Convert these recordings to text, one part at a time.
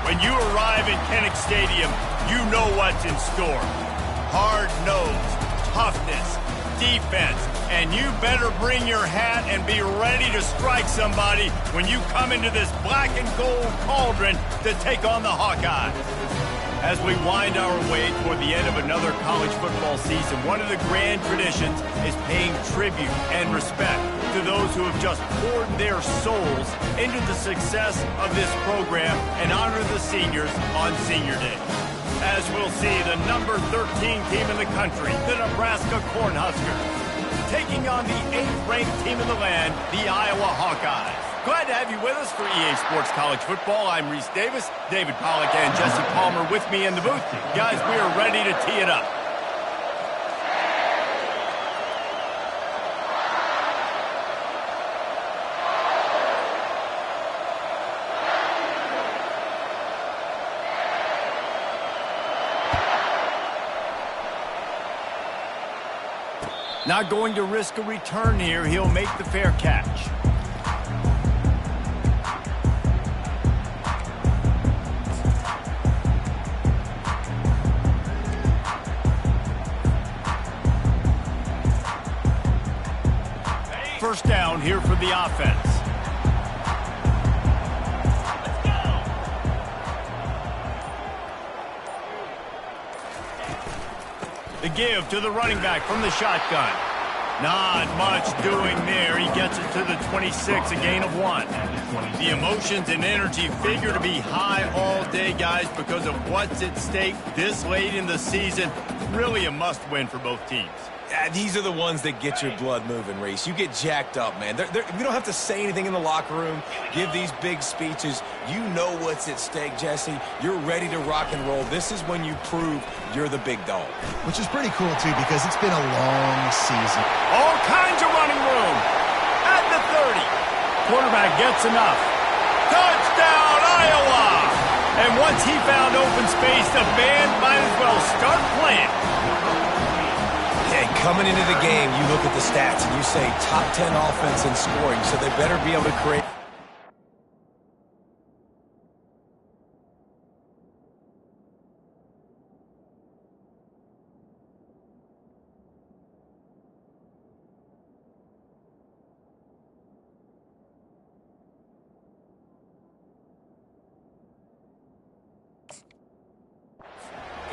When you arrive at Kinnick Stadium, you know what's in store. Hard nose, toughness, defense, and you better bring your hat and be ready to strike somebody when you come into this black and gold cauldron to take on the Hawkeyes. As we wind our way toward the end of another college football season, one of the grand traditions is paying tribute and respect to those who have just poured their souls into the success of this program and honor the seniors on Senior Day. As we'll see, the number 13 team in the country, the Nebraska Cornhuskers, taking on the 8th-ranked team in the land, the Iowa Hawkeyes. Glad to have you with us for EA Sports College Football. I'm Reese Davis, David Pollack, and Jesse Palmer with me in the booth. Guys, we are ready to tee it up. Not going to risk a return here. He'll make the fair catch. First down here for the offense. Let's go. The give to the running back from the shotgun. Not much doing there. He gets it to the 26, a gain of 1. The emotions and energy figure to be high all day, guys, because of what's at stake this late in the season. Really a must-win for both teams. These are the ones that get your blood moving, Reese. You get jacked up, man. We don't have to say anything in the locker room, give these big speeches. You know what's at stake, Jesse. You're ready to rock and roll. This is when you prove you're the big dog. Which is pretty cool, too, because it's been a long season. All kinds of running room. At the 30. Quarterback gets enough. Touchdown, Iowa! And once he found open space, the band might as well start playing. Coming into the game, you look at the stats and you say top 10 offense in scoring, so they better be able to create.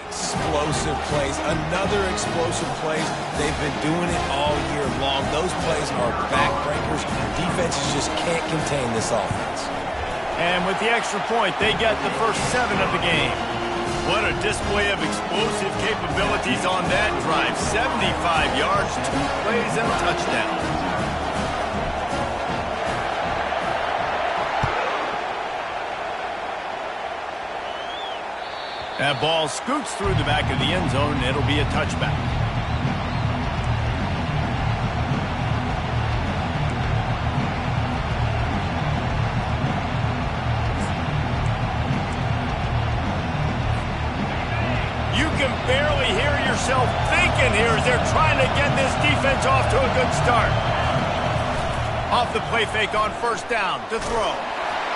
Explosive plays, another explosive plays. They've been doing it all year long. Those plays are backbreakers. Defenses just can't contain this offense. And with the extra point, they get the first 7 of the game. What a display of explosive capabilities on that drive. 75 yards, 2 plays, and a touchdown. That ball scoots through the back of the end zone, and it'll be a touchback. You can barely hear yourself thinking here as they're trying to get this defense off to a good start. Off the play fake on first down to throw.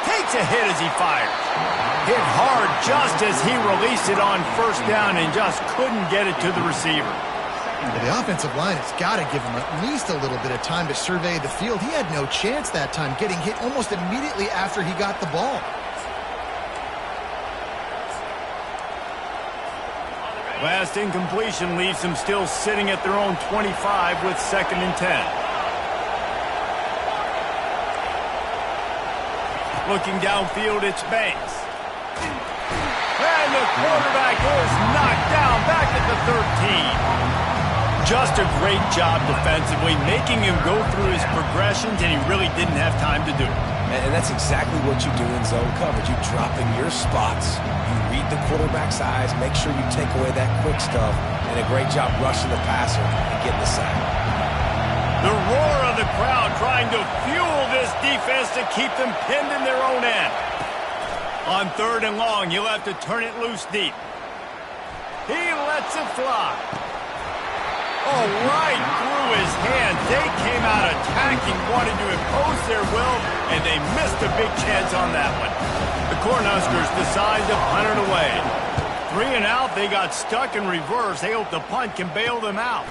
Takes a hit as he fires. Hit hard just as he released it on first down and just couldn't get it to the receiver. The offensive line has got to give him at least a little bit of time to survey the field. He had no chance that time, getting hit almost immediately after he got the ball. Last incompletion leaves them still sitting at their own 25 with 2nd and 10. Looking downfield, it's Banks. And the quarterback is knocked down back at the 13. Just a great job defensively, making him go through his progressions, and he really didn't have time to do it. And that's exactly what you do in zone coverage. You drop in your spots, you read the quarterback's eyes, make sure you take away that quick stuff, and a great job rushing the passer and getting the sack. The roar of the crowd trying to fuel this defense to keep them pinned in their own end. On 3rd and long, he'll have to turn it loose deep. He lets it fly. Oh, right through his hand. They came out attacking, wanting to impose their will, and they missed a big chance on that one. The Cornhuskers decide to punt it away. 3 and out, they got stuck in reverse. They hope the punt can bail them out.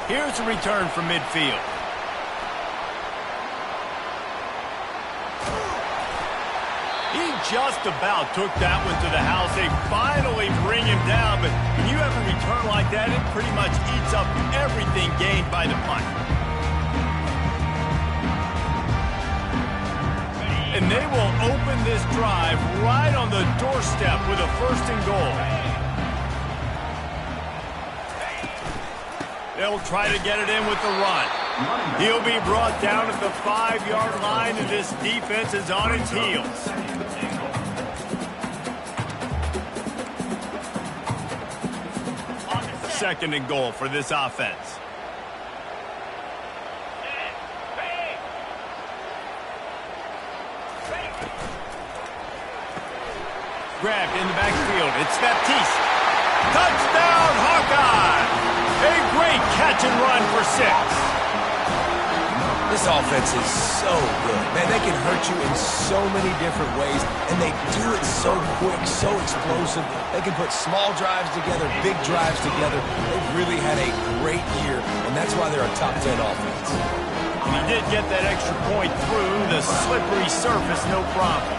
Here's a return from midfield. He just about took that one to the house. They finally bring him down, but when you have a return like that, it pretty much eats up everything gained by the punt. And they will open this drive right on the doorstep with a 1st and goal. They'll try to get it in with the run. He'll be brought down at the 5-yard line, and this defense is on its heels. Second and goal for this offense. Grabbed in the backfield. It's Baptiste. Touchdown, Hawkeye! A great catch and run for 6. This offense is so good. Man, they can hurt you in so many different ways, and they do it so quick, so explosive. They can put small drives together, big drives together. They've really had a great year, and that's why they're a top 10 offense. And he did get that extra point through the slippery surface, no problem.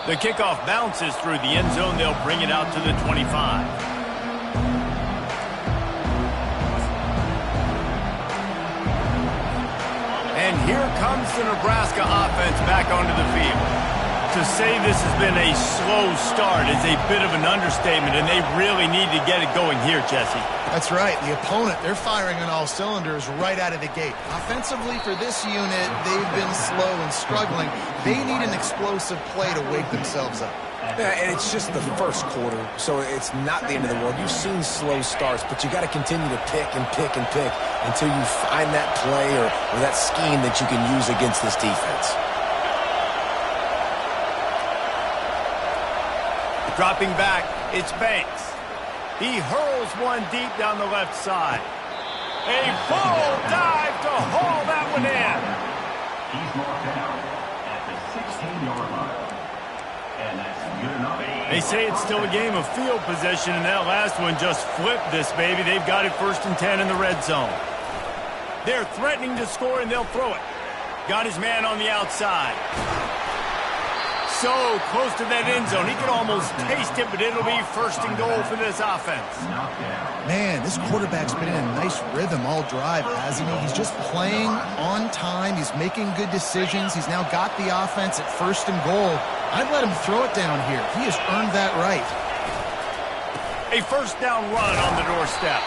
The kickoff bounces through the end zone. They'll bring it out to the 25. And here comes the Nebraska offense back onto the field. To say this has been a slow start is a bit of an understatement, and they really need to get it going here, Jesse. That's right. The opponent, they're firing on all cylinders right out of the gate. Offensively for this unit, they've been slow and struggling. They need an explosive play to wake themselves up. Yeah, and it's just the first quarter, so it's not the end of the world. You've seen slow starts, but you got to continue to pick and pick and pick until you find that play or that scheme that you can use against this defense. Dropping back, it's Banks. He hurls one deep down the left side. A full dive to haul that one in. He's marked down at the 16-yard line. And that's good enough. They say it's still a game of field position, and that last one just flipped this baby. They've got it 1st and 10 in the red zone. They're threatening to score, and they'll throw it. Got his man on the outside. So close to that end zone. He can almost taste it, but it'll be 1st and goal for this offense. Man, this quarterback's been in a nice rhythm all drive, hasn't he? He's just playing on time. He's making good decisions. He's now got the offense at 1st and goal. I'd let him throw it down here. He has earned that right. A 1st down run on the doorstep.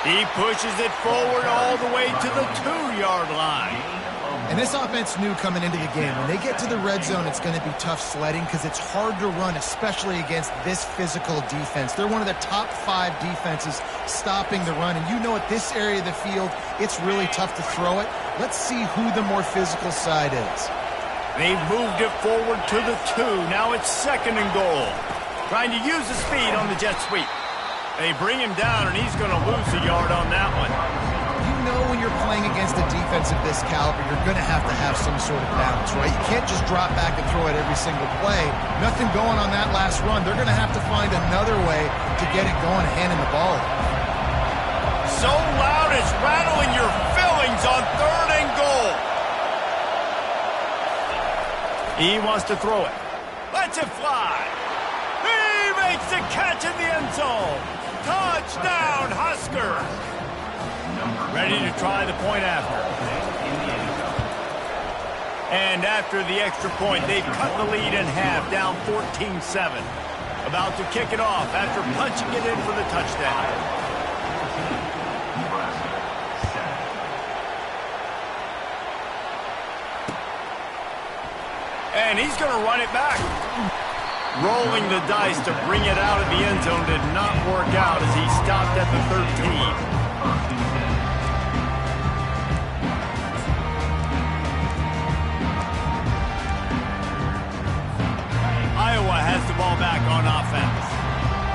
He pushes it forward all the way to the 2-yard line. And this offense knew coming into the game, when they get to the red zone, it's going to be tough sledding because it's hard to run, especially against this physical defense. They're one of the top 5 defenses stopping the run. And you know at this area of the field, it's really tough to throw it. Let's see who the more physical side is. They've moved it forward to the 2. Now it's 2nd and goal. Trying to use the speed on the jet sweep. They bring him down, and he's going to lose a yard on that one. You know when you're playing against a defense of this caliber, you're going to have some sort of balance, right? You can't just drop back and throw it every single play. Nothing going on that last run. They're going to have to find another way to get it going, handing the ball. So loud it's rattling your fillings on 3rd and goal. He wants to throw it. Lets it fly. He makes the catch in the end zone. Touchdown, Husker. Ready to try the point after. And after the extra point, they've cut the lead in half, down 14-7. About to kick it off after punching it in for the touchdown. And he's going to run it back. Rolling the dice to bring it out of the end zone did not work out as he stopped at the 13. Iowa has the ball back on offense.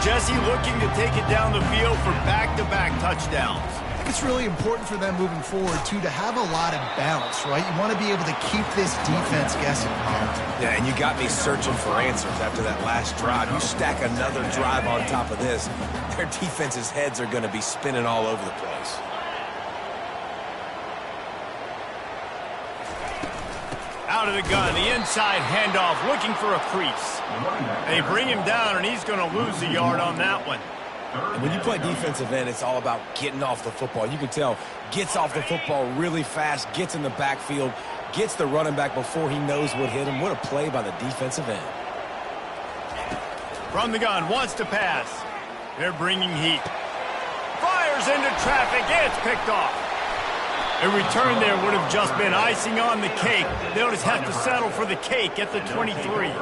Jesse looking to take it down the field for back-to-back touchdowns. it's really important for them moving forward, too, to have a lot of balance, right? You want to be able to keep this defense guessing. Yeah, and you got me searching for answers after that last drive. You stack another drive on top of this, their defense's heads are going to be spinning all over the place. Out of the gun, the inside handoff, looking for a crease. They bring him down, and he's going to lose a yard on that one. And when you play defensive end, it's all about getting off the football. You can tell, gets off the football really fast, gets in the backfield, gets the running back before he knows what hit him. What a play by the defensive end. From the gun, wants to pass. They're bringing heat. Fires into traffic, it's picked off. A return there would have just been icing on the cake. They'll just have to settle for the cake at the 23.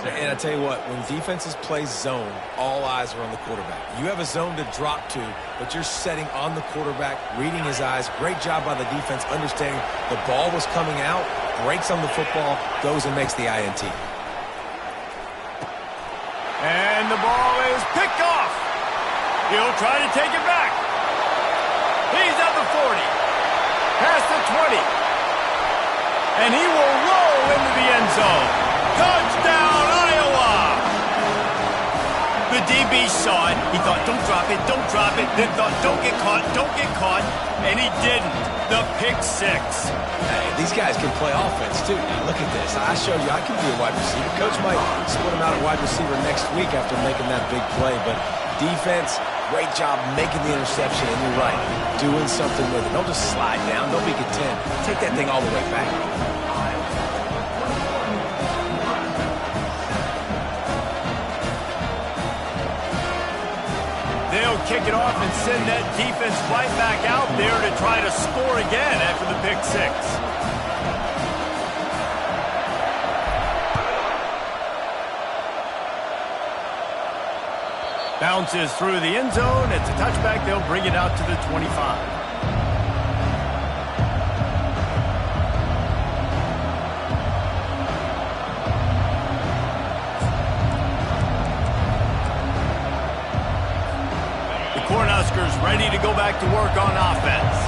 And I tell you what, when defenses play zone, all eyes are on the quarterback. You have a zone to drop to, but you're setting on the quarterback, reading his eyes. Great job by the defense, understanding the ball was coming out, breaks on the football, goes and makes the INT. And the ball is picked off. He'll try to take it back. He's at the 40. Past the 20. And he will roll into the end zone. Touchdown, Iowa! The DB saw it. He thought, don't drop it, don't drop it. Then thought, don't get caught, don't get caught. And he didn't. The pick six. Hey, these guys can play offense, too. Now, look at this. I showed you I can be a wide receiver. Coach might split him out at wide receiver next week after making that big play. But defense, great job making the interception. And you're right, doing something with it. Don't just slide down. Don't be content. Take that thing all the way back. They'll kick it off and send that defense right back out there to try to score again after the pick six. Bounces through the end zone. It's a touchback. They'll bring it out to the 25. Cornhuskers ready to go back to work on offense.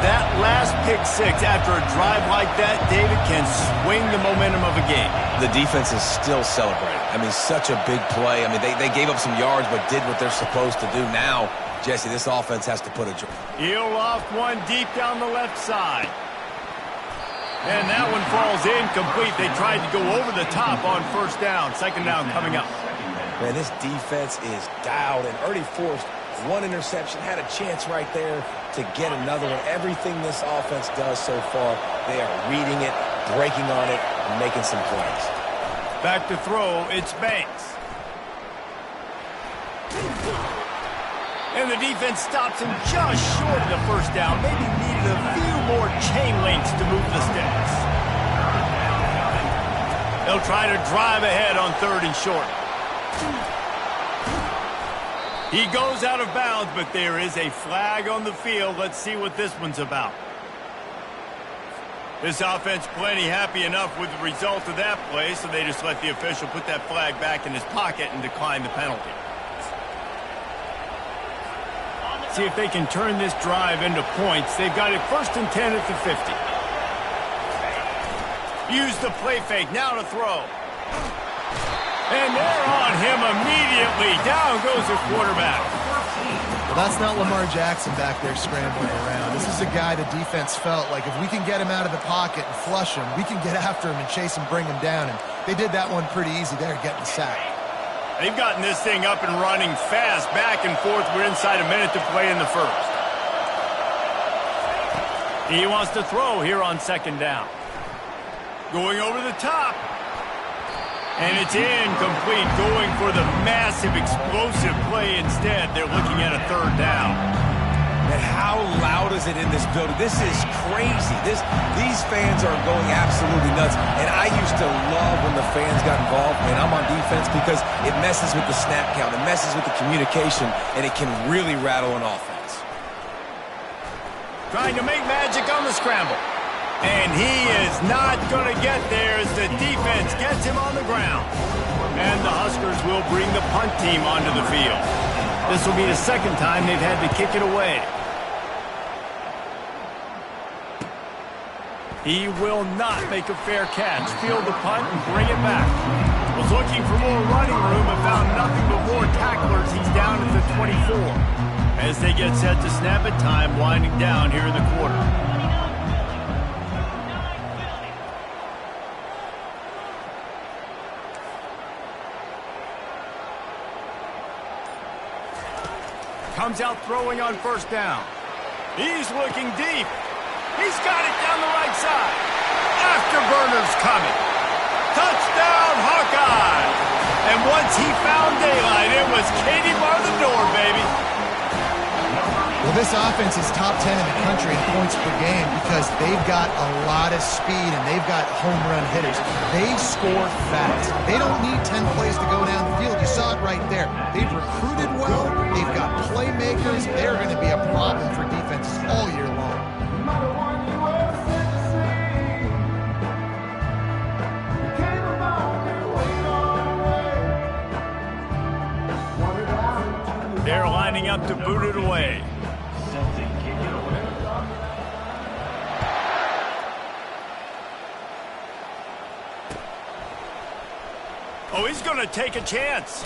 That last pick six after a drive like that, David, can swing the momentum of a game. The defense is still celebrating. I mean, such a big play. I mean, they gave up some yards but did what they're supposed to do. Now, Jesse, this offense has to put a... He'll loft one deep down the left side. And that one falls incomplete. They tried to go over the top on first down. Second down coming up. Man, this defense is dialed, and Ernie forced one interception, had a chance right there to get another one. Everything this offense does so far, they are reading it, breaking on it, and making some plays. Back to throw, it's Banks. And the defense stops him just short of the first down. Maybe needed a few more chain links to move the sticks. They'll try to drive ahead on third and short. He goes out of bounds, but there is a flag on the field. Let's see what this one's about. This offense plenty happy enough with the result of that play, so they just let the official put that flag back in his pocket and decline the penalty. See if they can turn this drive into points. They've got it 1st and 10 at the 50. Use the play fake, now to throw. And they're on him immediately. Down goes the quarterback. Well, that's not Lamar Jackson back there scrambling around. This is a guy the defense felt like if we can get him out of the pocket and flush him, we can get after him and chase him, bring him down. And they did that one pretty easy there, getting the sack. They've gotten this thing up and running fast, back and forth. We're inside a minute to play in the first. He wants to throw here on second down. Going over the top. And it's incomplete, going for the massive, explosive play instead. They're looking at a third down. And how loud is it in this building? This is crazy. These fans are going absolutely nuts. And I used to love when the fans got involved, and I'm on defense, because it messes with the snap count. It messes with the communication, and it can really rattle an offense. Trying to make magic on the scramble. And he is not going to get there as the defense gets him on the ground. And the Huskers will bring the punt team onto the field. This will be the second time they've had to kick it away. He will not make a fair catch. Field the punt and bring it back. Was looking for more running room and found nothing but more tacklers. He's down at the 24. As they get set to snap it, time winding down here in the quarter. Comes out throwing on first down. He's looking deep. He's got it down the right side. Afterburner's coming. Touchdown, Hawkeye! And once he found daylight, it was Katie bar the door, baby. Well, this offense is top 10 in the country in points per game because they've got a lot of speed and they've got home run hitters. They score fast. They don't need 10 plays to go down the field. You saw it right there. They've recruited well. They've got playmakers. They're going to be a problem for defenses all year long. They're lining up to boot it away. Oh, he's going to take a chance.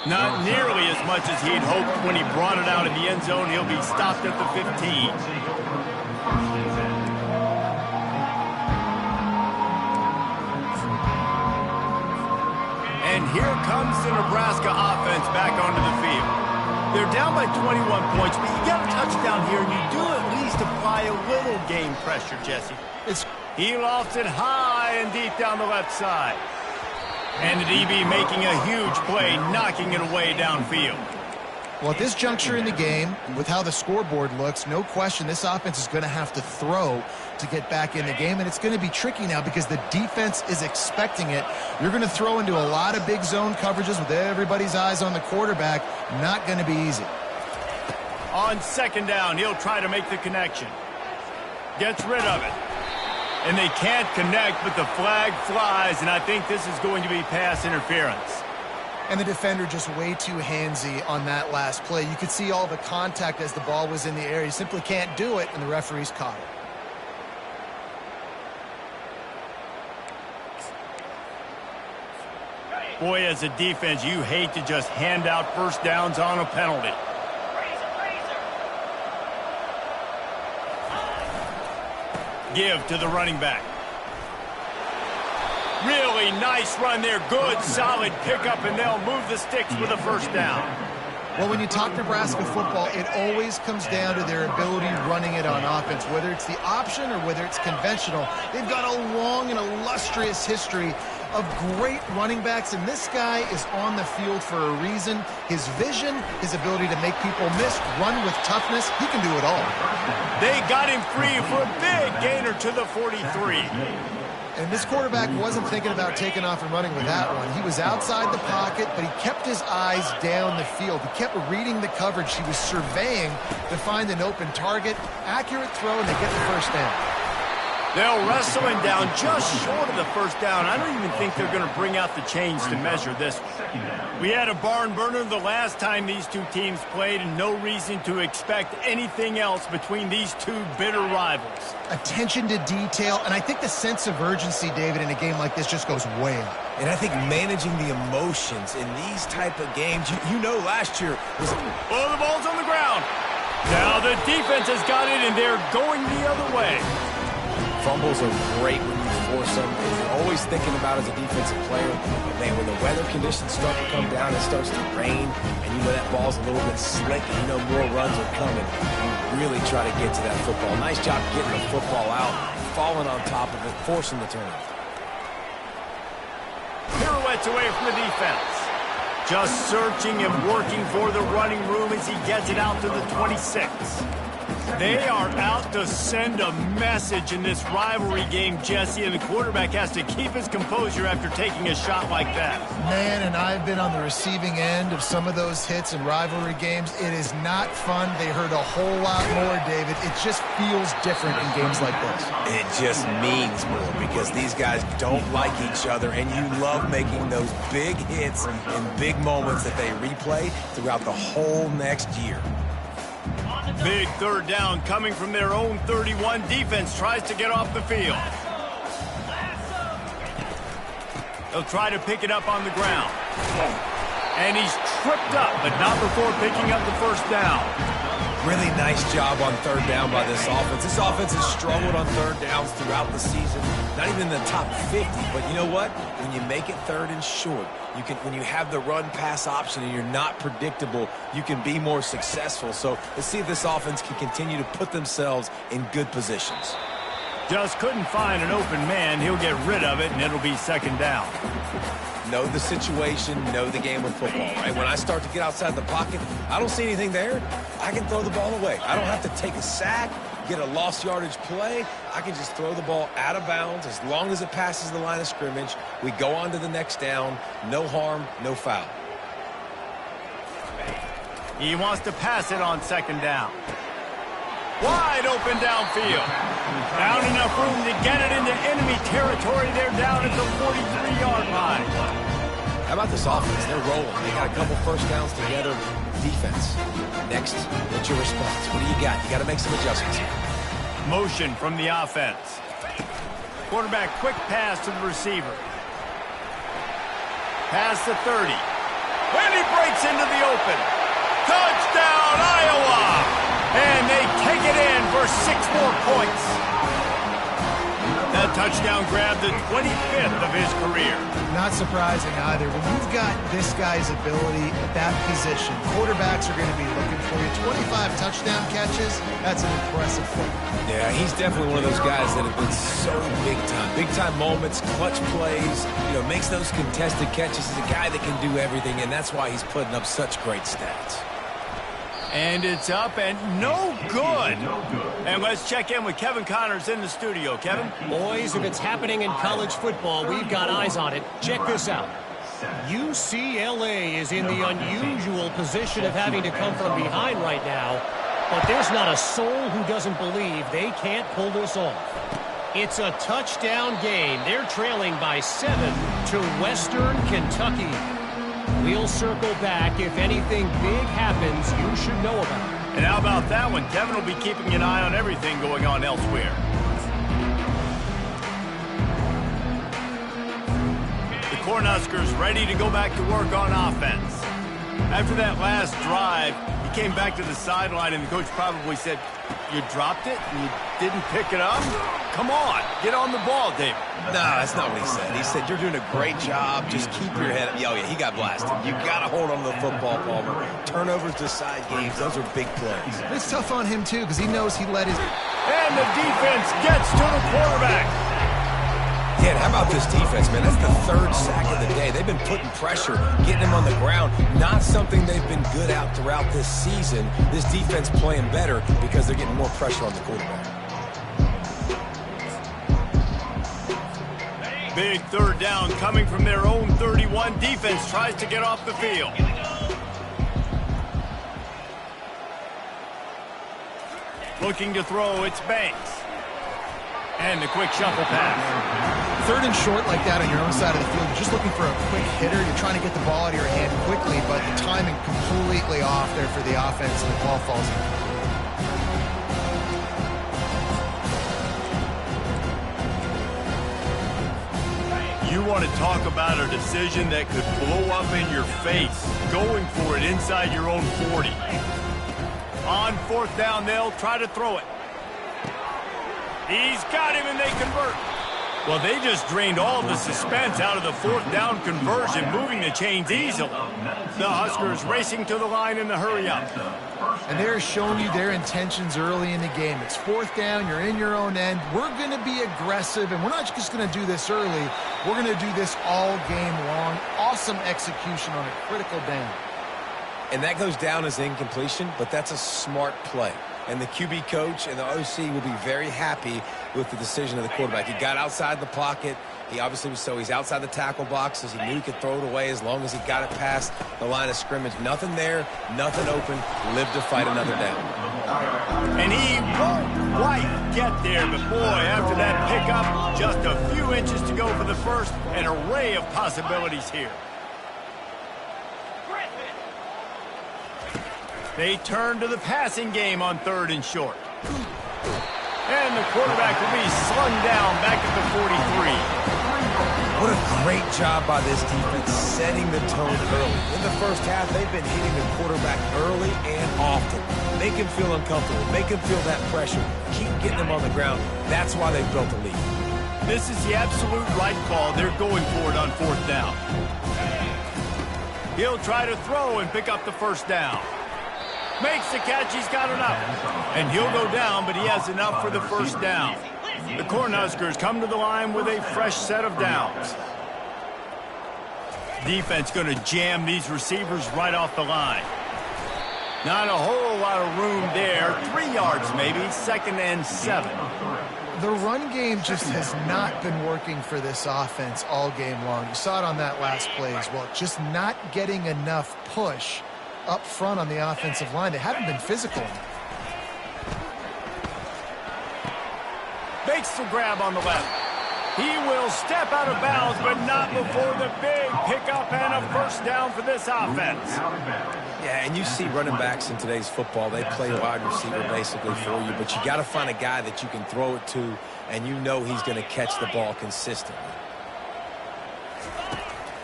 Not nearly as much as he'd hoped when he brought it out of the end zone. He'll be stopped at the 15. And here comes the Nebraska offense back onto the field. They're down by 21 points, but you get a touchdown here, and you do at least apply a little game pressure, Jesse. He lofts it high and deep down the left side. And the DB making a huge play, knocking it away downfield. Well, at this juncture in the game, with how the scoreboard looks, no question this offense is going to have to throw to get back in the game, and it's going to be tricky now because the defense is expecting it. You're going to throw into a lot of big zone coverages with everybody's eyes on the quarterback. Not going to be easy. On second down, he'll try to make the connection. Gets rid of it. And they can't connect, but the flag flies, and I think this is going to be pass interference. And the defender just way too handsy on that last play. You could see all the contact as the ball was in the air. He simply can't do it, and the referee's caught it. Boy, as a defense, you hate to just hand out first downs on a penalty. Give to the running back. Really nice run there. Good, solid pickup, and they'll move the sticks with a first down. Well, when you talk Nebraska football, it always comes down to their ability running it on offense, whether it's the option or whether it's conventional. They've got a long and illustrious history of great running backs, and this guy is on the field for a reason. His vision, his ability to make people miss, run with toughness, he can do it all. They got him free for a big gainer to the 43. And this quarterback wasn't thinking about taking off and running with that one. He was outside the pocket, but he kept his eyes down the field. He kept reading the coverage. He was surveying to find an open target. Accurate throw, and they get the first down. They'll wrestle him down just short of the first down. I don't even think they're going to bring out the chains to measure this one. We had a barn burner the last time these two teams played, and no reason to expect anything else between these two bitter rivals. Attention to detail, and I think the sense of urgency, David, in a game like this just goes way up. And I think managing the emotions in these type of games, you know last year was... Oh, the ball's on the ground. Now the defense has got it, and they're going the other way. Fumbles are great when you force them. And you're always thinking about as a defensive player, man, when the weather conditions start to come down, it starts to rain, and you know that ball's a little bit slick, and you know more runs are coming. You really try to get to that football. Nice job getting the football out, falling on top of it, forcing the turnover. Pirouettes away from the defense. Just searching and working for the running room as he gets it out to the 26. They are out to send a message in this rivalry game, Jesse, and the quarterback has to keep his composure after taking a shot like that. Man, and I've been on the receiving end of some of those hits in rivalry games. It is not fun. They hurt a whole lot more, David. It just feels different in games like this. It just means more because these guys don't like each other, and you love making those big hits and big moments that they replay throughout the whole next year. Big third down coming from their own 31. Defense tries to get off the field. They'll try to pick it up on the ground. And he's tripped up, but not before picking up the first down. Really nice job on third down by this offense. This offense has struggled on third downs throughout the season. Not even in the top 50, but you know what? When you make it third and short, when you have the run-pass option and you're not predictable, you can be more successful. So let's see if this offense can continue to put themselves in good positions. Just couldn't find an open man. He'll get rid of it, and it'll be second down. Know the situation, know the game of football, right? When I start to get outside the pocket, I don't see anything there. I can throw the ball away. I don't have to take a sack, get a lost yardage play. I can just throw the ball out of bounds as long as it passes the line of scrimmage. We go on to the next down. No harm, no foul. He wants to pass it on second down. Wide open downfield. Found enough room to get it into enemy territory. They're down at the 43-yard line. How about this offense? They're rolling. They got a couple first downs together. Defense. Next, what's your response? What do you got? You got to make some adjustments here. Motion from the offense. Quarterback quick pass to the receiver. Pass the 30. And he breaks into the open. Touchdown, Iowa! And they take it in for 6 more points. That touchdown grabbed the 25th of his career. Not surprising either. When you've got this guy's ability at that position, quarterbacks are going to be looking for you. 25 touchdown catches, that's an impressive play. Yeah, he's definitely one of those guys that have been so big time. Big time moments, clutch plays, makes those contested catches. He's a guy that can do everything, and that's why he's putting up such great stats. And it's up and no good. And let's check in with Kevin Connors in the studio. Kevin? Boys, if it's happening in college football, we've got eyes on it. Check this out. UCLA is in the unusual position of having to come from behind right now, but there's not a soul who doesn't believe they can't pull this off. It's a touchdown game. They're trailing by 7 to Western Kentucky. We'll circle back. If anything big happens, you should know about it. And how about that one? Kevin will be keeping an eye on everything going on elsewhere. The Cornhuskers ready to go back to work on offense. After that last drive, he came back to the sideline, and the coach probably said, "You dropped it? You didn't pick it up? Come on, get on the ball, David." No, that's not what he said. He said, "You're doing a great job. Just keep your head up." Oh, yeah, he got blasted. You got to hold on to the football, Palmer. Turnovers decide games. Those are big plays. It's tough on him, too, because he knows he let his... And the defense gets to the quarterback. Yeah, and how about this defense, man? That's the 3rd sack of the day. They've been putting pressure, getting him on the ground. Not something they've been good at throughout this season. This defense playing better because they're getting more pressure on the quarterback. Big third down coming from their own 31. Defense tries to get off the field. Looking to throw, it's Banks. And the quick shuffle pass. 3rd and short like that on your own side of the field, you're just looking for a quick hitter. You're trying to get the ball out of your hand quickly, but the timing completely off there for the offense, and the ball falls in. You want to talk about a decision that could blow up in your face, going for it inside your own 40. On 4th down, they'll try to throw it. He's got him, and they convert. Well, they just drained all the suspense out of the 4th down conversion, moving the chains easily. The Huskers racing to the line in the hurry-up. And they're showing you their intentions early in the game. It's 4th down, you're in your own end. We're going to be aggressive, and we're not just going to do this early. We're going to do this all game long. Awesome execution on a critical down. And that goes down as incompletion, but that's a smart play. And the QB coach and the OC will be very happy with the decision of the quarterback. He got outside the pocket. He obviously was he's outside the tackle boxes. He knew he could throw it away as long as he got it past the line of scrimmage. Nothing there, nothing open. Live to fight another down. And he won't quite get there, but boy, after that pickup, just a few inches to go for the first. An array of possibilities here. They turn to the passing game on 3rd and short. And the quarterback will be slung down back at the 43. What a great job by this defense setting the tone early. In the first half, they've been hitting the quarterback early and often. Make him feel uncomfortable. Make him feel that pressure. Keep getting him on the ground. That's why they've built the lead. This is the absolute right call. They're going for it on 4th down. He'll try to throw and pick up the 1st down. Makes the catch. He's got enough. And he'll go down, but he has enough for the 1st down. The Cornhuskers come to the line with a fresh set of downs. Defense going to jam these receivers right off the line. Not a whole lot of room there. 3 yards maybe. 2nd and 7. The run game just has not been working for this offense all game long. You saw it on that last play as well. Just not getting enough push up front on the offensive line. They haven't been physical. Makes the grab on the left. He will step out of bounds, but not before the big pickup and a 1st down for this offense. Yeah, and you see running backs in today's football, they play wide receiver basically for you, but you got to find a guy that you can throw it to, and you know he's going to catch the ball consistently.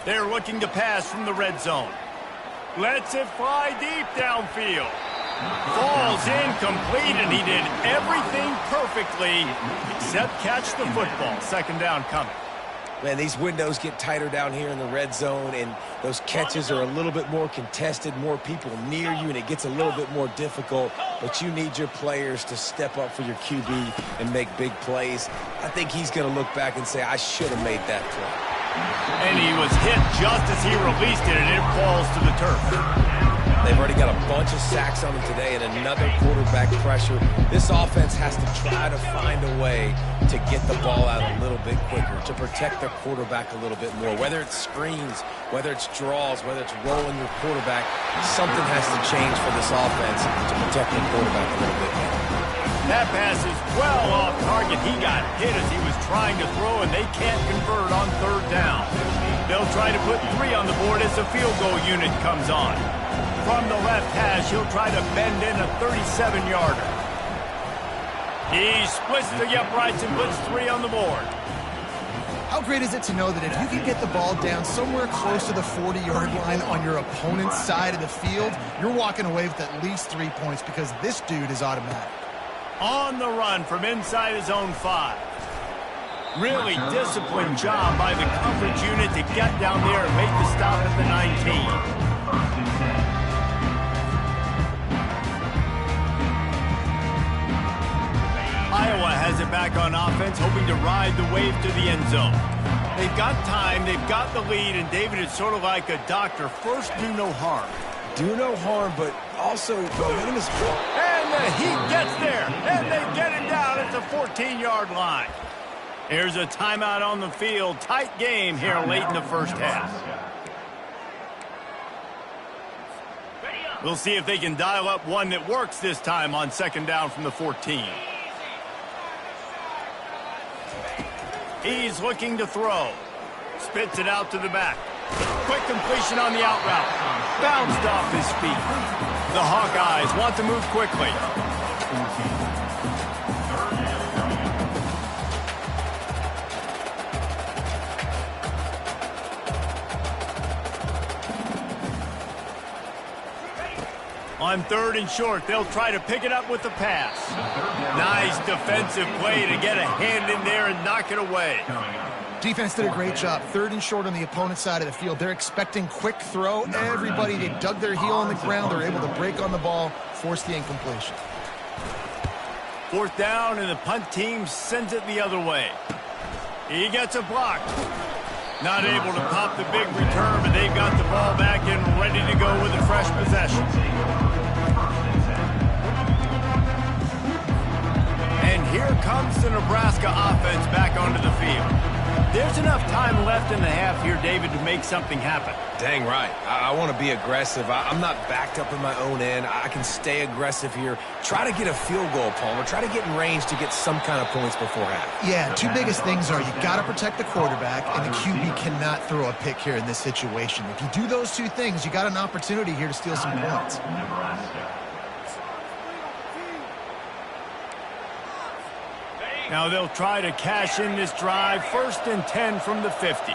They're looking to pass from the red zone. Lets it fly deep downfield. Falls incomplete, and he did everything perfectly except catch the football. 2nd down coming. Man, these windows get tighter down here in the red zone, and those catches are a little bit more contested, more people near you, and it gets a little bit more difficult. But you need your players to step up for your QB and make big plays. I think he's going to look back and say, I should have made that play. And he was hit just as he released it, and it falls to the turf. They've already got a bunch of sacks on them today and another quarterback pressure. This offense has to try to find a way to get the ball out a little bit quicker, to protect their quarterback a little bit more. Whether it's screens, whether it's draws, whether it's rolling your quarterback, something has to change for this offense to protect their quarterback a little bit more. That pass is well off target. He got hit as he was trying to throw, and they can't convert on 3rd down. They'll try to put 3 on the board as the field goal unit comes on. From the left hash, he'll try to bend in a 37-yarder. He splits the uprights and puts 3 on the board. How great is it to know that if you can get the ball down somewhere close to the 40-yard line on your opponent's side of the field, you're walking away with at least 3 points because this dude is automatic. On the run from inside his own 5. Really disciplined job by the coverage unit to get down there and make the stop at the 19. Iowa has it back on offense, hoping to ride the wave to the end zone. They've got time, they've got the lead, and David is sort of like a doctor. First, do no harm. Do no harm, but also momentum is... And the heat gets there, and they get him down at the 14-yard line. Here's a timeout on the field. Tight game here late in the 1st half. We'll see if they can dial up one that works this time on 2nd down from the 14. He's looking to throw. Spits it out to the back. Quick completion on the out route. Bounced off his feet. The Hawkeyes want to move quickly. On 3rd and short, they'll try to pick it up with the pass. Nice defensive play to get a hand in there and knock it away. Defense did a great job. 3rd and short on the opponent's side of the field. They're expecting quick throw. Everybody, they dug their heel on the ground. They're able to break on the ball, force the incompletion. 4th down, and the punt team sends it the other way. He gets a block. Not able to pop the big return, but they've got the ball back and ready to go with a fresh possession. And here comes the Nebraska offense back onto the field. There's enough time left in the half here, David, to make something happen. Dang right. I want to be aggressive. I'm not backed up in my own end. I can stay aggressive here. Try to get a field goal, Palmer. Try to get in range to get some kind of points before half. Yeah, 2 biggest things are you got to protect the quarterback, and the QB cannot throw a pick here in this situation. If you do those 2 things, you got an opportunity here to steal some points. Now they'll try to cash in this drive. 1st and 10 from the 50.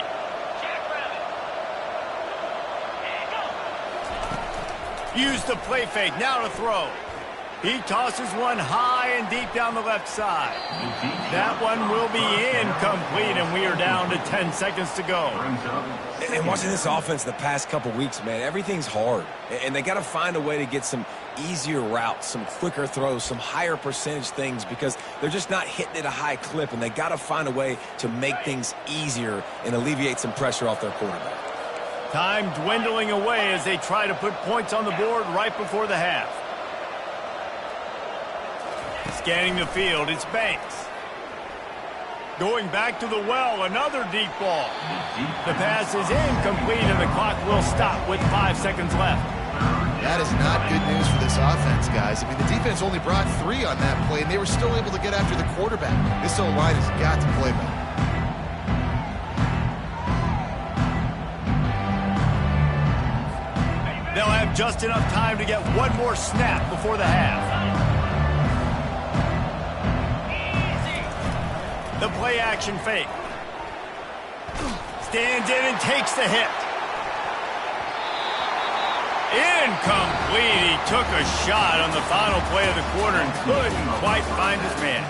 Use the play fake. Now to throw. He tosses one high and deep down the left side. That one will be incomplete, and we are down to 10 seconds to go. And watching this offense the past couple weeks, man, everything's hard. And they got to find a way to get some easier routes, some quicker throws, some higher percentage things because they're just not hitting at a high clip, and they got to find a way to make things easier and alleviate some pressure off their quarterback. Time dwindling away as they try to put points on the board right before the half. Scanning the field, it's Banks. Going back to the well, another deep ball. The pass is incomplete, and the clock will stop with 5 seconds left. That is not good news for this offense, guys. I mean, the defense only brought 3 on that play, and they were still able to get after the quarterback. This O-line has got to play better. They'll have just enough time to get one more snap before the half. The play-action fake. Stands in and takes the hit. Incomplete. He took a shot on the final play of the quarter and couldn't quite find his man.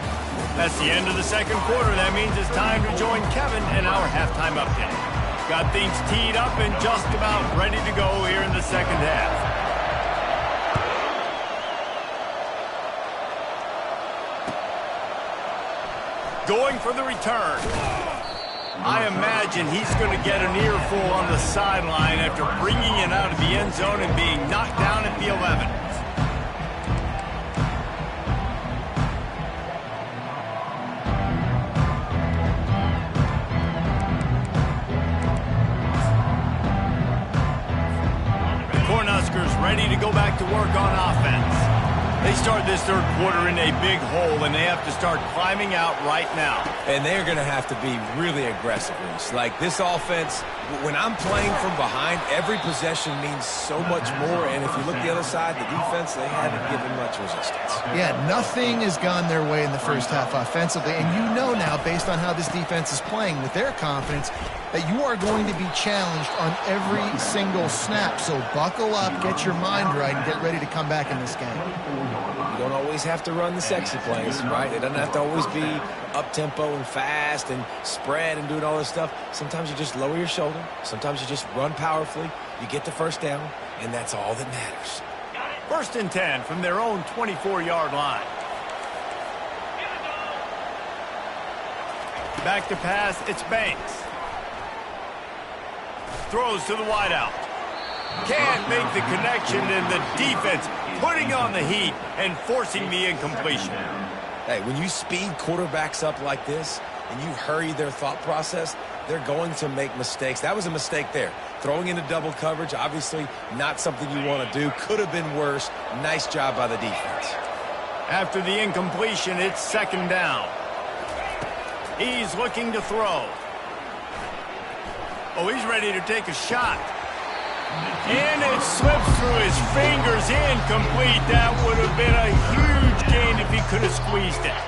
That's the end of the second quarter. That means it's time to join Kevin in our halftime update. Got things teed up and just about ready to go here in the second half. Going for the return. I imagine he's going to get an earful on the sideline after bringing it out of the end zone and being knocked down at the 11. The Cornhuskers ready to go back to work on offense. They start this third quarter in a big hole, and they have to start climbing out right now. And they're going to have to be really aggressive. Like this offense, when I'm playing from behind, every possession means so much more. And if you look the other side, the defense, they haven't given much resistance. Yeah, nothing has gone their way in the first half offensively. And you know now, based on how this defense is playing with their confidence, that you are going to be challenged on every single snap. So buckle up, get your mind right, and get ready to come back in this game. You don't always have to run the sexy plays, right? It doesn't have to always be up-tempo and fast and spread and doing all this stuff. Sometimes you just lower your shoulder. Sometimes you just run powerfully. You get the first down, and that's all that matters. 1st and 10 from their own 24-yard line. Back to pass, it's Banks. Throws to the wideout. Can't make the connection, and the defense putting on the heat and forcing the incompletion. Hey, when you speed quarterbacks up like this and you hurry their thought process, they're going to make mistakes. That was a mistake there. Throwing into double coverage, obviously not something you want to do. Could have been worse. Nice job by the defense. After the incompletion, it's 2nd down. He's looking to throw. Oh, he's ready to take a shot. And it slips through his fingers, incomplete. That would have been a huge gain if he could have squeezed it.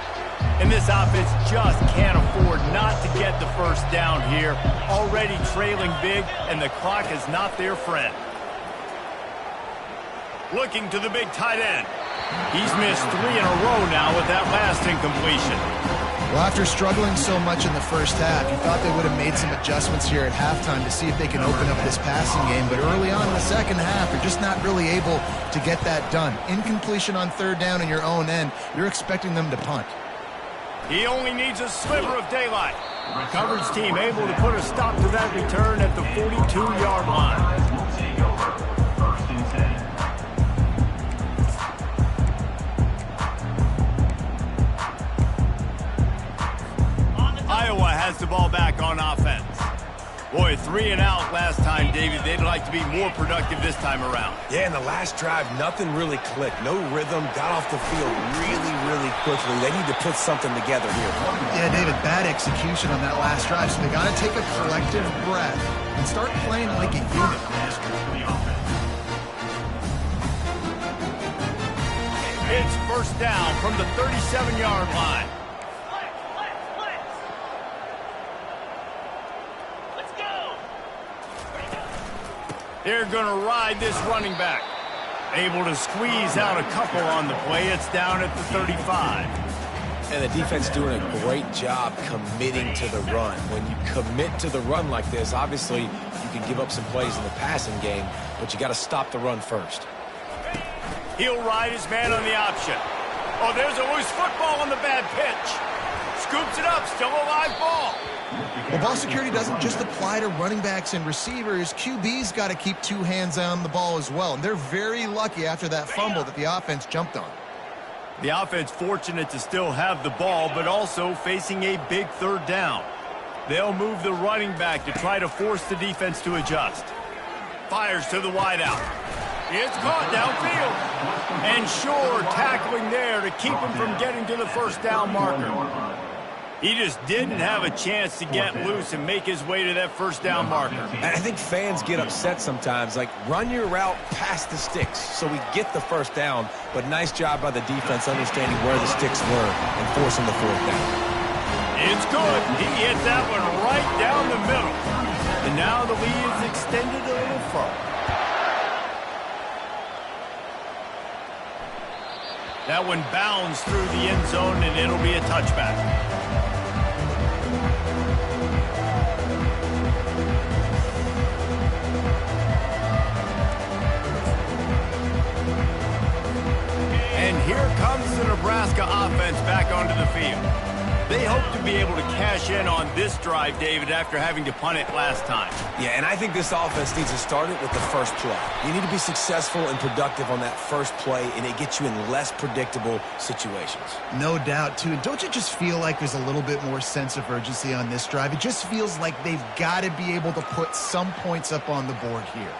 And this offense just can't afford not to get the first down here. Already trailing big, and the clock is not their friend. Looking to the big tight end. He's missed 3 in a row now with that last incompletion. Well, after struggling so much in the first half, you thought they would have made some adjustments here at halftime to see if they can open up this passing game. But early on in the second half, they're just not really able to get that done. Incompletion on 3rd down in your own end, you're expecting them to punt. He only needs a sliver of daylight. Coverage team able to put a stop to that return at the 42-yard line. Iowa has the ball back on offense. Boy, 3 and out last time, David. They'd like to be more productive this time around. Yeah, in the last drive, nothing really clicked. No rhythm, got off the field really quickly. They need to put something together here. Yeah, David, bad execution on that last drive. So they got to take a collective breath and start playing like a unit. It's 1st down from the 37-yard line. They're going to ride this running back. Able to squeeze out a couple on the play. It's down at the 35. And the defense doing a great job committing to the run. When you commit to the run like this, obviously you can give up some plays in the passing game, but you got to stop the run first. He'll ride his man on the option. Oh, there's a loose football on the bad pitch. Scoops it up, still a live ball. Well, ball security doesn't just apply to running backs and receivers. QB's got to keep two hands on the ball as well. And they're very lucky after that fumble that the offense jumped on. The offense fortunate to still have the ball, but also facing a big third down. They'll move the running back to try to force the defense to adjust. Fires to the wideout. It's caught downfield. And sure, tackling there to keep him from getting to the first down marker. He just didn't have a chance to get loose and make his way to that first down marker. And I think fans get upset sometimes, like run your route past the sticks so we get the first down, but nice job by the defense understanding where the sticks were and forcing the fourth down. It's good. He hit that one right down the middle. And now the lead is extended a little further. That one bounds through the end zone, and it'll be a touchback. And here comes the Nebraska offense back onto the field. They hope to be able to cash in on this drive, David, after having to punt it last time. Yeah, and I think this offense needs to start it with the first play. You need to be successful and productive on that first play, and it gets you in less predictable situations. No doubt, too. And don't you just feel like there's a little bit more sense of urgency on this drive? It just feels like they've got to be able to put some points up on the board here.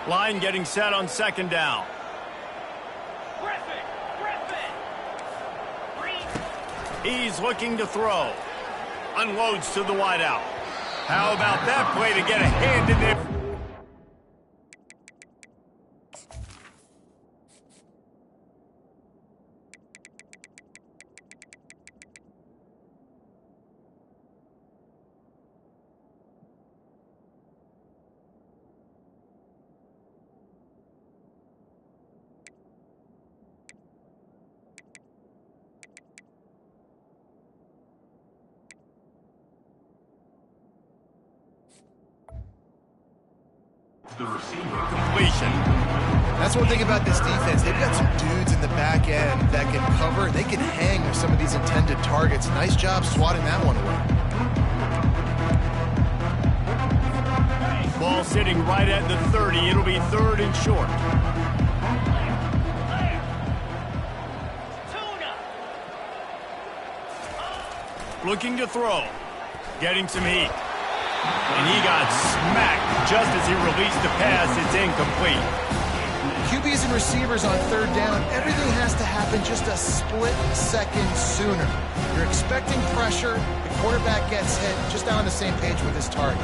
Line getting set on second down. He's looking to throw. Unloads to the wideout. How about that play to get a hand in there? The receiver. Completion. That's one thing about this defense. They've got some dudes in the back end that can cover, and they can hang with some of these intended targets. Nice job swatting that one away. Ball sitting right at the 30. It'll be third and short. Looking to throw. Getting some heat. And he got smacked just as he released the pass. It's incomplete. QBs and receivers on third down, everything has to happen just a split second sooner. You're expecting pressure, the quarterback gets hit, just not on the same page with his target.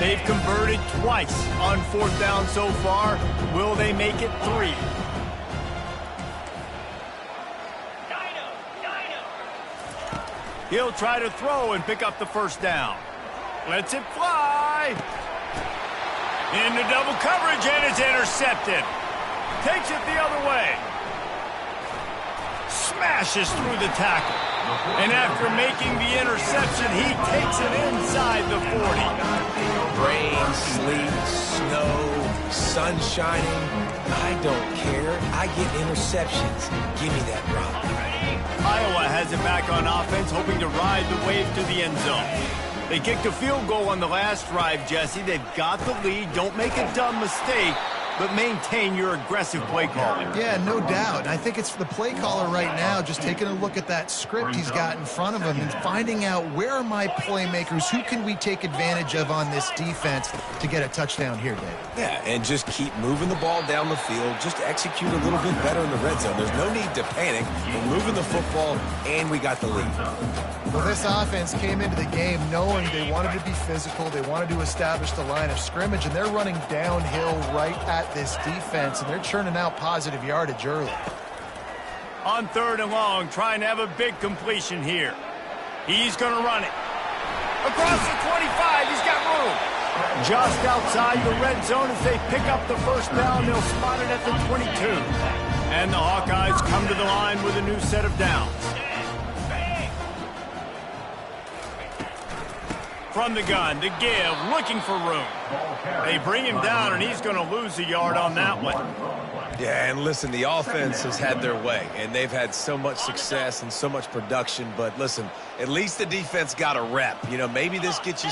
They've converted twice on fourth down so far. Will they make it three? He'll try to throw and pick up the first down. Lets it fly. Into double coverage, and it's intercepted. Takes it the other way. Smashes through the tackle. And after making the interception, he takes it inside the 40. Rain, sleet, snow, sun shining. I don't care. I get interceptions. Give me that rock. Iowa has it back on offense, hoping to ride the wave to the end zone. They kicked a field goal on the last drive, Jesse. They've got the lead. Don't make a dumb mistake, but maintain your aggressive play calling. Yeah, no doubt. I think it's the play caller right now just taking a look at that script he's got in front of him and finding out where are my playmakers, who can we take advantage of on this defense to get a touchdown here, David. Yeah, and just keep moving the ball down the field. Just execute a little bit better in the red zone. There's no need to panic. We're moving the football, and we got the lead. Well, this offense came into the game knowing they wanted to be physical. They wanted to establish the line of scrimmage, and they're running downhill right at this defense, and they're churning out positive yardage early. On 3rd and long, trying to have a big completion here. He's going to run it. Across the 25, he's got room. Just outside the red zone as they pick up the first down. They'll spot it at the 22. And the Hawkeyes come to the line with a new set of downs. From the gun, the give, looking for room. They bring him down, and he's going to lose a yard on that one. Yeah, and listen, the offense has had their way, and they've had so much success and so much production. But listen, at least the defense got a rep. You know, maybe this gets you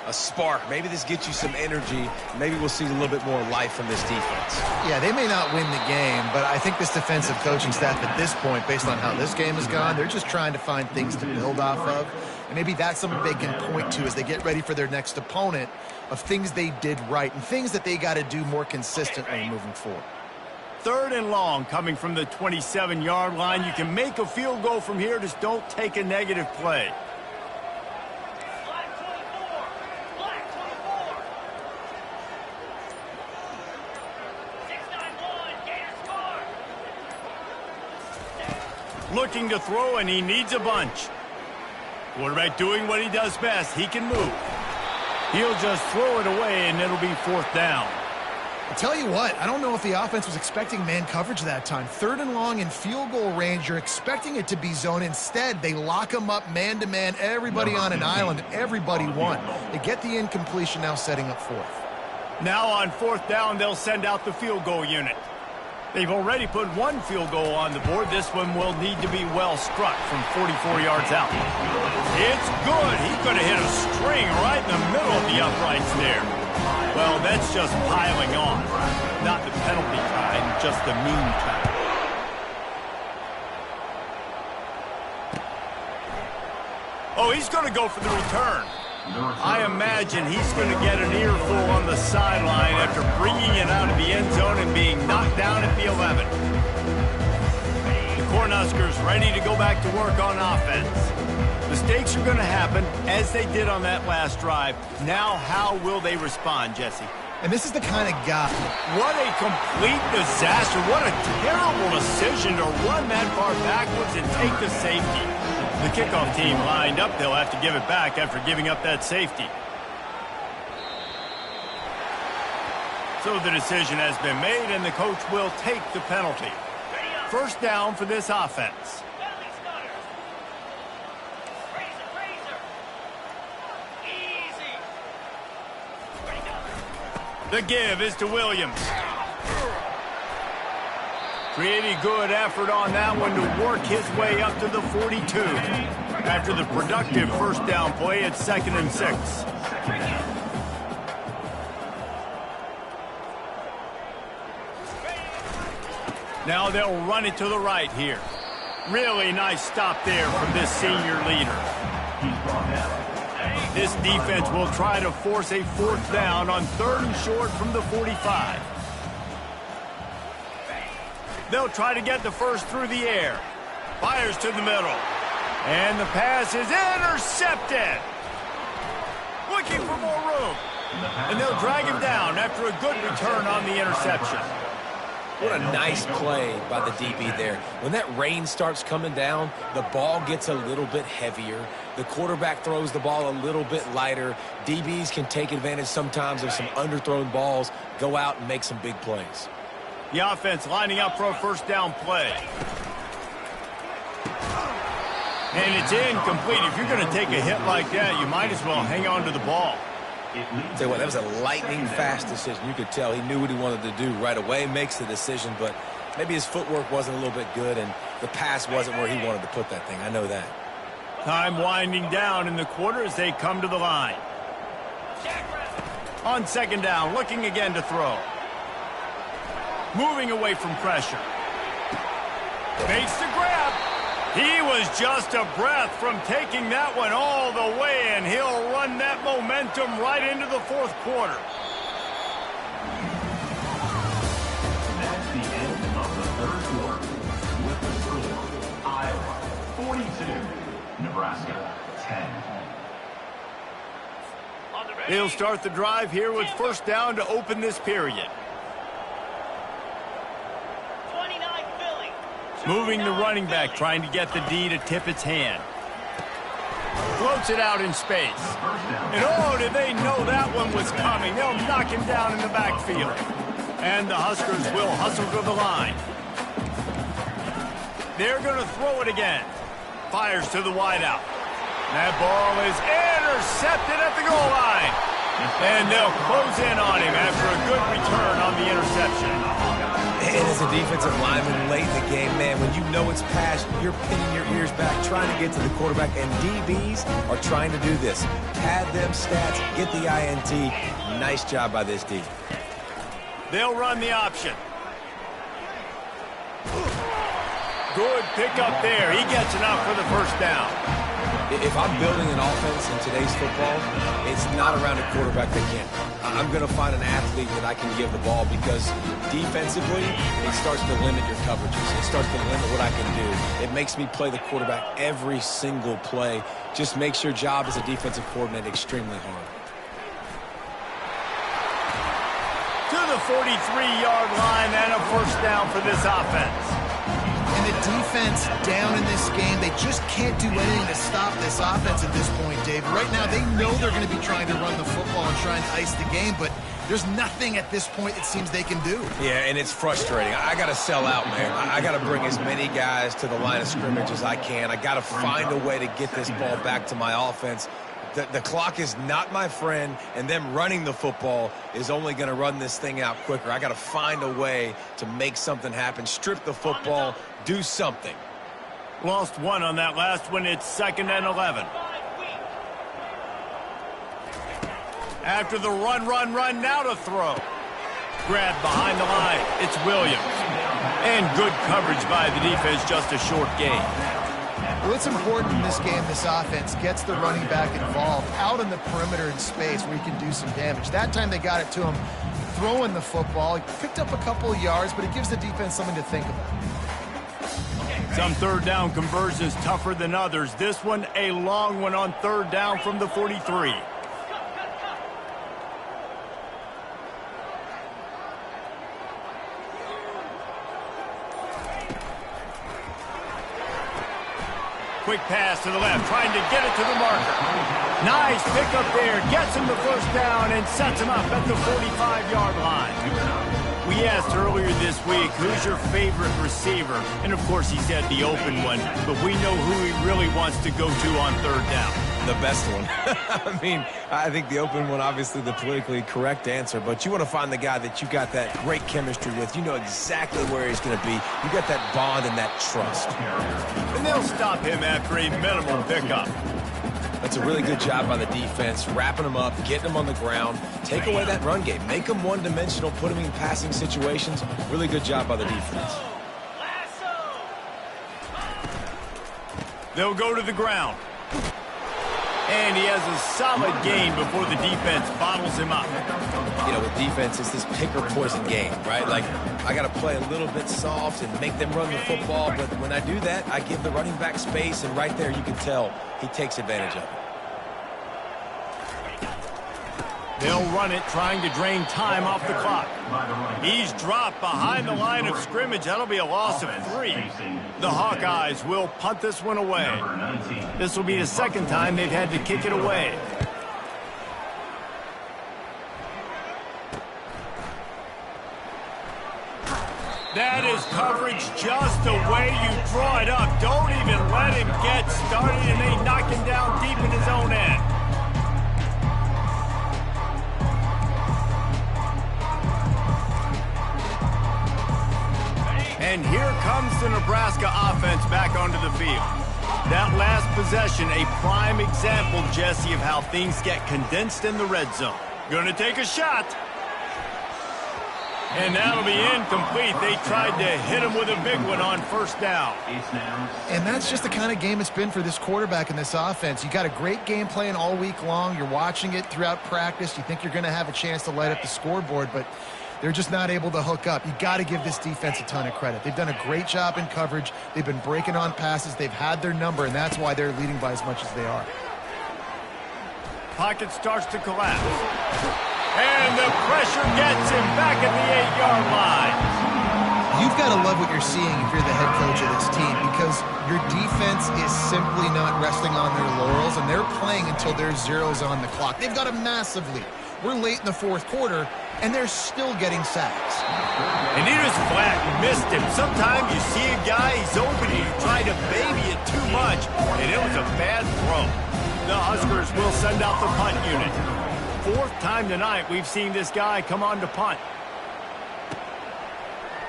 a spark. Maybe this gets you some energy. Maybe we'll see a little bit more life from this defense. Yeah, they may not win the game, but I think this defensive coaching staff at this point, based on how this game has gone, they're just trying to find things to build off of. And maybe that's something they can point to as they get ready for their next opponent, of things they did right and things that they got to do more consistently moving forward. 3rd and long coming from the 27-yard line. You can make a field goal from here. Just don't take a negative play. Looking to throw, and he needs a bunch. Quarterback doing what he does best. He can move. He'll just throw it away, and it'll be 4th down. I'll tell you what, I don't know if the offense was expecting man coverage that time. 3rd and long in field goal range, you're expecting it to be zone. Instead, they lock them up man-to-man, everybody on an island, everybody won. They get the incompletion, now setting up 4th. Now on 4th down, they'll send out the field goal unit. They've already put one field goal on the board. This one will need to be well struck from 44 yards out. It's good. He could have hit a string right in the middle of the uprights there. Well, that's just piling on. Not the penalty kind, just the mean kind. Oh, he's going to go for the return. I imagine he's going to get an earful on the sideline after bringing it out of the end zone and being knocked down at the 11. The Cornhuskers ready to go back to work on offense. Mistakes are going to happen, as they did on that last drive. Now, how will they respond, Jesse? And this is the kind of guy. What a complete disaster. What a terrible decision to run that far backwards and take the safety. The kickoff team lined up. They'll have to give it back after giving up that safety. So the decision has been made, and the coach will take the penalty. 1st down for this offense. The give is to Williams. Pretty good effort on that one to work his way up to the 42. After the productive 1st down play, it's 2nd and 6. Now they'll run it to the right here. Really nice stop there from this senior leader. This defense will try to force a 4th down on 3rd and short from the 45. They'll try to get the first through the air. Fires to the middle. And the pass is intercepted. Looking for more room. And they'll drag him down after a good return on the interception. What a nice play by the DB there. When that rain starts coming down, the ball gets a little bit heavier. The quarterback throws the ball a little bit lighter. DBs can take advantage sometimes of some underthrown balls, go out and make some big plays. The offense lining up for a 1st down play. And it's incomplete. If you're going to take a hit like that, you might as well hang on to the ball. Tell you what, that was a lightning-fast decision. You could tell he knew what he wanted to do right away, makes the decision, but maybe his footwork wasn't a little bit good, and the pass wasn't where he wanted to put that thing. I know that. Time winding down in the quarter as they come to the line. On 2nd down, looking again to throw. Moving away from pressure. Makes the grab. He was just a breath from taking that one all the way, and he'll run that momentum right into the 4th quarter. That's the end of the 3rd quarter. With the score, Iowa 42, Nebraska 10. He'll start the drive here with 1st down to open this period. Moving the running back, trying to get the D to tip its hand. Floats it out in space. And oh, did they know that one was coming? They'll knock him down in the backfield. And the Huskers will hustle to the line. They're going to throw it again. Fires to the wideout. That ball is intercepted at the goal line. And they'll close in on him after a good return on the interception. And as a defensive lineman late in the game, man, when you know it's past, you're pinning your ears back, trying to get to the quarterback. And DBs are trying to do this. Pad them stats, get the INT. Nice job by this D. They'll run the option. Good pickup there. He gets enough for the first down. If I'm building an offense in today's football, it's not around a quarterback that can't. I'm going to find an athlete that I can give the ball because defensively, it starts to limit your coverages. It starts to limit what I can do. It makes me play the quarterback every single play. Just makes your job as a defensive coordinator extremely hard. To the 43-yard line and a first down for this offense. And the defense down in this game, they just can't do anything to stop this offense at this point, David. Right now, they know they're going to be trying to run the football and try and ice the game, but there's nothing at this point it seems they can do. Yeah, and it's frustrating. I got to sell out, man. I got to bring as many guys to the line of scrimmage as I can. I got to find a way to get this ball back to my offense. The clock is not my friend, and them running the football is only going to run this thing out quicker. I got to find a way to make something happen, strip the football, do something. Lost one on that last one. It's 2nd and 11. After the run, now to throw. Grabbed behind the line. It's Williams. And good coverage by the defense, just a short gain. Well, it's important in this game, this offense gets the running back involved out in the perimeter in space where he can do some damage. That time they got it to him throwing the football. He picked up a couple of yards, but it gives the defense something to think about. Some third down conversions tougher than others. This one, a long one on third down from the 43. Quick pass to the left, trying to get it to the marker. Nice pickup there, gets him the first down and sets him up at the 45-yard line. We asked earlier this week, who's your favorite receiver? And of course he said the open one, but we know who he really wants to go to on third down. The best one. I mean, I think the open one, obviously the politically correct answer, but you want to find the guy that you got that great chemistry with. You know exactly where he's going to be. You got that bond and that trust. And they'll stop him after a minimal pickup. That's a really good job by the defense, wrapping them up, getting them on the ground, take away that run game, make them one-dimensional, put them in passing situations. Really good job by the defense. They'll go to the ground. And he has a solid gain before the defense bottles him up. You know, with defense, it's this pick or poison game, right? Like, I got to play a little bit soft and make them run the football, but when I do that, I give the running back space, and right there you can tell he takes advantage of it. They'll run it, trying to drain time off the clock. He's dropped behind the line of scrimmage. That'll be a loss of 3. The Hawkeyes will punt this one away. This will be the second time they've had to kick it away. That is coverage just the way you draw it up. Don't even let him get started, and they knock him down deep in his own end. And here comes the Nebraska offense back onto the field. That last possession, a prime example, Jesse, of how things get condensed in the red zone. Gonna take a shot. And that'll be incomplete. They tried to hit him with a big one on first down. And that's just the kind of game it's been for this quarterback and this offense. You got a great game plan all week long. You're watching it throughout practice. You think you're going to have a chance to light up the scoreboard, but they're just not able to hook up. You got to give this defense a ton of credit. They've done a great job in coverage. They've been breaking on passes. They've had their number, and that's why they're leading by as much as they are. Pocket starts to collapse. And the pressure gets him back at the 8-yard line. You've got to love what you're seeing if you're the head coach of this team, because your defense is simply not resting on their laurels, and they're playing until there's zeros on the clock. They've got a massive lead. We're late in the fourth quarter, and they're still getting sacks. And he just flat missed him. Sometimes you see a guy, he's open, and you try to baby it too much, and it was a bad throw. The Huskers will send out the punt unit. Fourth time tonight we've seen this guy come on to punt.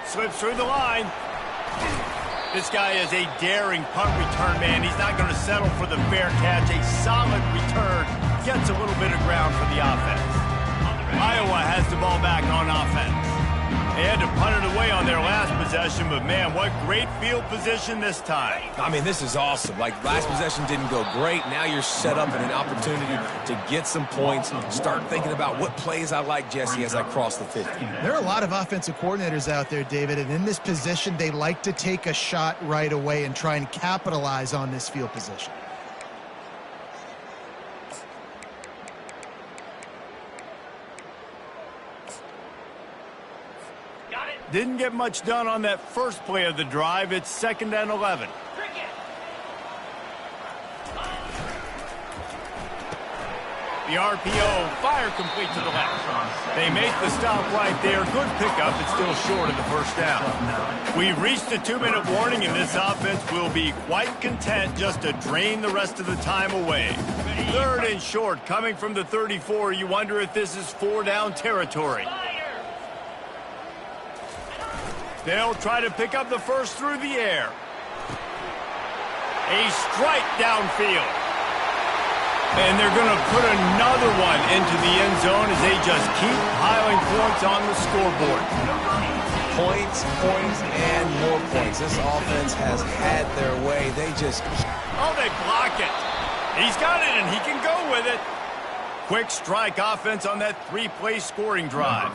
Slips through the line. This guy is a daring punt return man. He's not going to settle for the fair catch. A solid return. Gets a little bit of ground for the offense. Iowa has the ball back on offense. They had to punt it away on their last possession, but man, what great field position this time. I mean, this is awesome. Like, last possession didn't go great. Now you're set up in an opportunity to get some points. Start thinking about what plays I like, Jesse, as I cross the 50. There are a lot of offensive coordinators out there, David, and in this position, they like to take a shot right away and try and capitalize on this field position. Didn't get much done on that first play of the drive. It's 2nd and 11. The RPO, fire complete to the left. They make the stop right there. Good pickup. It's still short of the first down. We've reached the 2-minute warning, and this offense will be quite content just to drain the rest of the time away. 3rd and short coming from the 34. You wonder if this is 4-down territory. They'll try to pick up the first through the air. A strike downfield. And they're going to put another one into the end zone as they just keep piling points on the scoreboard. Points, points, and more points. This offense has had their way. They just... Oh, they block it. He's got it, and he can go with it. Quick strike offense on that 3-play scoring drive.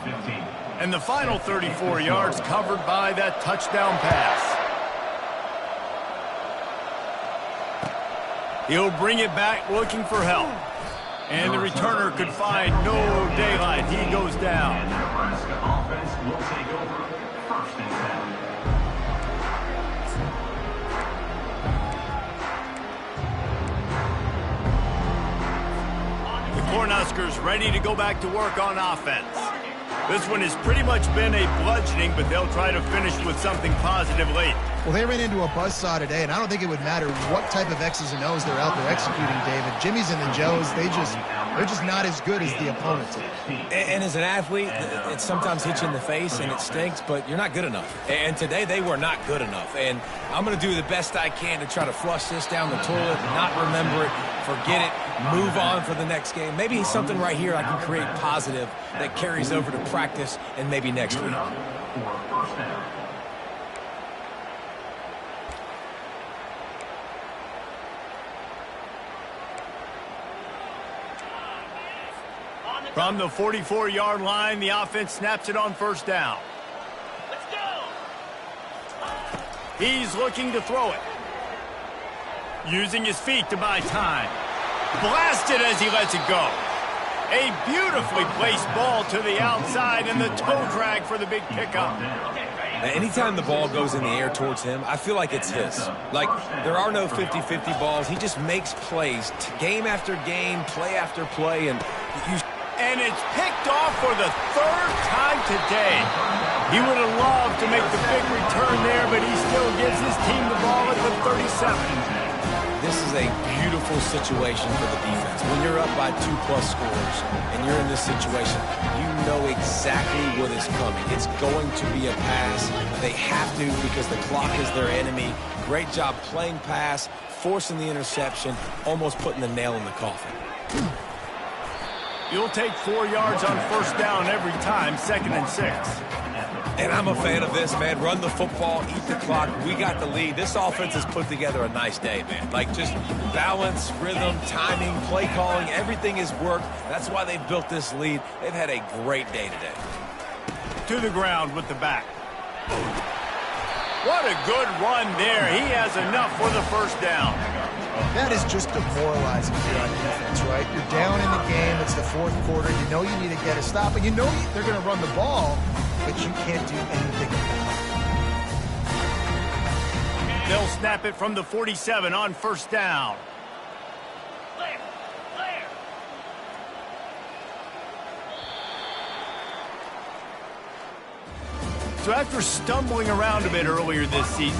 And the final 34 yards covered by that touchdown pass. He'll bring it back looking for help. And the returner could find no daylight. He goes down. And the Nebraska offense will take over. 1st and 10. The Cornhuskers ready to go back to work on offense. This one has pretty much been a bludgeoning, but they'll try to finish with something positive late. Well, they ran into a buzzsaw today, and I don't think it would matter what type of X's and O's they're out there executing, David. Jimmy's and the Joes, they're just not as good as the opponents. And as an athlete, it sometimes hits you in the face and it stinks, but you're not good enough. And today they were not good enough. And I'm going to do the best I can to try to flush this down the toilet, not remember it, forget it, move on for the next game. Maybe something right here I can create positive that carries over to practice and maybe next week. From the 44-yard line, the offense snaps it on 1st down. Let's go. He's looking to throw it. Using his feet to buy time. Blasted as he lets it go. A beautifully placed ball to the outside and the toe drag for the big pickup. Anytime the ball goes in the air towards him, I feel like it's his. Like, there are no 50-50 balls. He just makes plays game after game, play after play, and And it's picked off for the 3rd time today. He would have loved to make the big return there, but he still gives his team the ball at the 37. This is a beautiful situation for the defense. When you're up by 2+ scores and you're in this situation, you know exactly what is coming. It's going to be a pass. They have to because the clock is their enemy. Great job playing pass, forcing the interception, almost putting the nail in the coffin. You'll take 4 yards on 1st down every time, 2nd and 6. And I'm a fan of this, man. Run the football, eat the clock. We got the lead. This offense has put together a nice day, man. Like, just balance, rhythm, timing, play calling, everything has worked. That's why they've built this lead. They've had a great day today. To the ground with the back. What a good run there. He has enough for the 1st down. That is just demoralizing if you're on defense, right? You're down in the game. It's the 4th quarter. You know you need to get a stop, and you know they're going to run the ball, but you can't do anything about it. They'll snap it from the 47 on first down. So after stumbling around a bit earlier this season,